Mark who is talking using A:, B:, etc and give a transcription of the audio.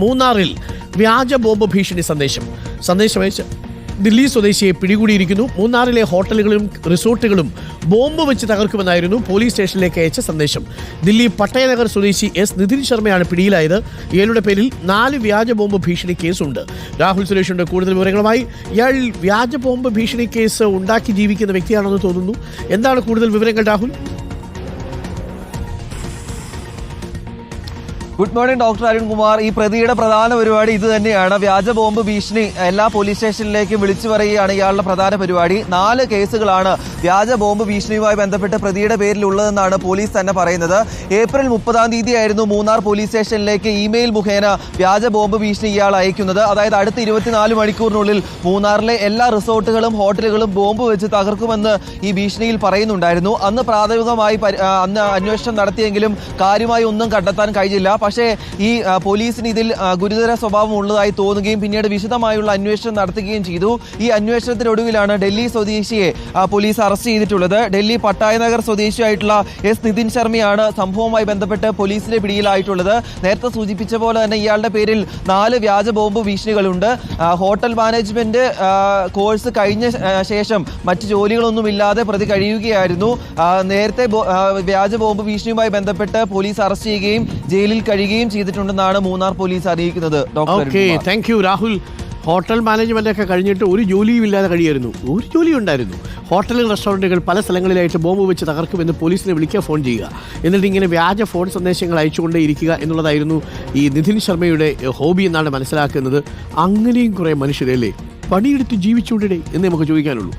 A: മൂന്നാറിൽ വ്യാജ ബോംബ് ഭീഷണി സന്ദേശമയച്ച് ദില്ലി സ്വദേശിയെ പിടികൂടിയിരിക്കുന്നു. മൂന്നാറിലെ ഹോട്ടലുകളും റിസോർട്ടുകളും ബോംബ് വെച്ച് തകർക്കുമെന്നായിരുന്നു പോലീസ് സ്റ്റേഷനിലേക്ക് അയച്ച സന്ദേശം. ദില്ലി പട്ടയനഗർ സ്വദേശി എസ് നിതിൻ ശർമ്മയാണ് പിടിയിലായത്. ഇയാളുടെ പേരിൽ 4 വ്യാജ ബോംബ് ഭീഷണി കേസുണ്ട്. രാഹുൽ സുരേഷുണ്ട് കൂടുതൽ വിവരങ്ങളുമായി. ഇയാൾ വ്യാജ ബോംബ് ഭീഷണി കേസ് ഉണ്ടാക്കി ജീവിക്കുന്ന വ്യക്തിയാണെന്ന് തോന്നുന്നു. എന്താണ് കൂടുതൽ വിവരങ്ങൾ Rahul?
B: Good morning doctor Arunkumar. ഈ പ്രതിയുടെ പ്രധാന പരിപാടി ഇത് തന്നെയാണ്. വ്യാജ ബോംബ് ഭീഷണി എല്ലാ പോലീസ് സ്റ്റേഷനിലേക്കും വിളിച്ചു പറയുകയാണ് ഇയാളുടെ പ്രധാന പരിപാടി. 4 കേസുകളാണ് വ്യാജ ബോംബ് ഭീഷണിയുമായി ബന്ധപ്പെട്ട് പ്രതിയുടെ പേരിലുള്ളതെന്നാണ് പോലീസ് തന്നെ പറയുന്നത്. ഏപ്രിൽ 30 ആയിരുന്നു മൂന്നാർ പോലീസ് സ്റ്റേഷനിലേക്ക് ഇമെയിൽ മുഖേന വ്യാജ ബോംബ് ഭീഷണി ഇയാൾ അയക്കുന്നത്. അതായത് അടുത്ത 24 മണിക്കൂറിനുള്ളിൽ മൂന്നാറിലെ എല്ലാ റിസോർട്ടുകളും ഹോട്ടലുകളും ബോംബ് വെച്ച് തകർക്കുമെന്ന് ഈ ഭീഷണിയിൽ പറയുന്നുണ്ടായിരുന്നു. അന്ന് പ്രാഥമികമായി അന്വേഷണം നടത്തിയെങ്കിലും കാര്യമായി ഒന്നും കണ്ടെത്താൻ കഴിഞ്ഞില്ല. പക്ഷേ ഈ പോലീസിന് ഇതിൽ ഗുരുതര സ്വഭാവം ഉള്ളതായി തോന്നുകയും പിന്നീട് വിശദമായുള്ള അന്വേഷണം നടത്തുകയും ചെയ്തു. ഈ അന്വേഷണത്തിനൊടുവിലാണ് ഡൽഹി സ്വദേശിയെ പോലീസ് അറസ്റ്റ് ചെയ്തിട്ടുള്ളത്. ഡൽഹി പട്ടായനഗർ സ്വദേശിയായിട്ടുള്ള എസ് നിതിൻ ശർമ്മയാണ് സംഭവവുമായി ബന്ധപ്പെട്ട് പോലീസിന്റെ പിടിയിലായിട്ടുള്ളത്. നേരത്തെ സൂചിപ്പിച്ച പോലെ തന്നെ ഇയാളുടെ പേരിൽ 4 വ്യാജ ബോംബ് ഭീഷണികളുണ്ട്. ഹോട്ടൽ മാനേജ്മെന്റ് കോഴ്സ് കഴിഞ്ഞ ശേഷം മറ്റ് ജോലികളൊന്നുമില്ലാതെ പ്രതി കഴിയുകയായിരുന്നു. നേരത്തെ വ്യാജ ബോംബ് ഭീഷണിയുമായി ബന്ധപ്പെട്ട് പോലീസ് അറസ്റ്റ് ചെയ്യുകയും ജയിലിൽ കഴിയുകയും ചെയ്തിട്ടുണ്ടെന്നാണ് മൂന്നാർ പോലീസ് അറിയിക്കുന്നത്.
A: Thank you Rahul. Hotel management ഒക്കെ കഴിഞ്ഞിട്ട് ഒരു ജോലിയും ഇല്ലാതെ കഴിയായിരുന്നു. ഒരു ജോലി ഉണ്ടായിരുന്നു. ഹോട്ടലുകൾ റെസ്റ്റോറൻറ്റുകൾ പല സ്ഥലങ്ങളിലായിട്ട് ബോംബ് വെച്ച് തകർക്കുമെന്ന് പോലീസിനെ വിളിക്കുക, ഫോൺ ചെയ്യുക, എന്നിട്ട് ഇങ്ങനെ വ്യാജ ഫോൺ സന്ദേശങ്ങൾ അയച്ചുകൊണ്ടേ ഇരിക്കുക എന്നുള്ളതായിരുന്നു ഈ നിതിൻ ശർമ്മയുടെ ഹോബി എന്നാണ് മനസ്സിലാക്കുന്നത്. അങ്ങനെയും കുറേ മനുഷ്യരല്ലേ പണിയെടുത്ത് ജീവിച്ചുകൊണ്ടിടേ എന്ന് നമുക്ക് ചോദിക്കാനുള്ളൂ.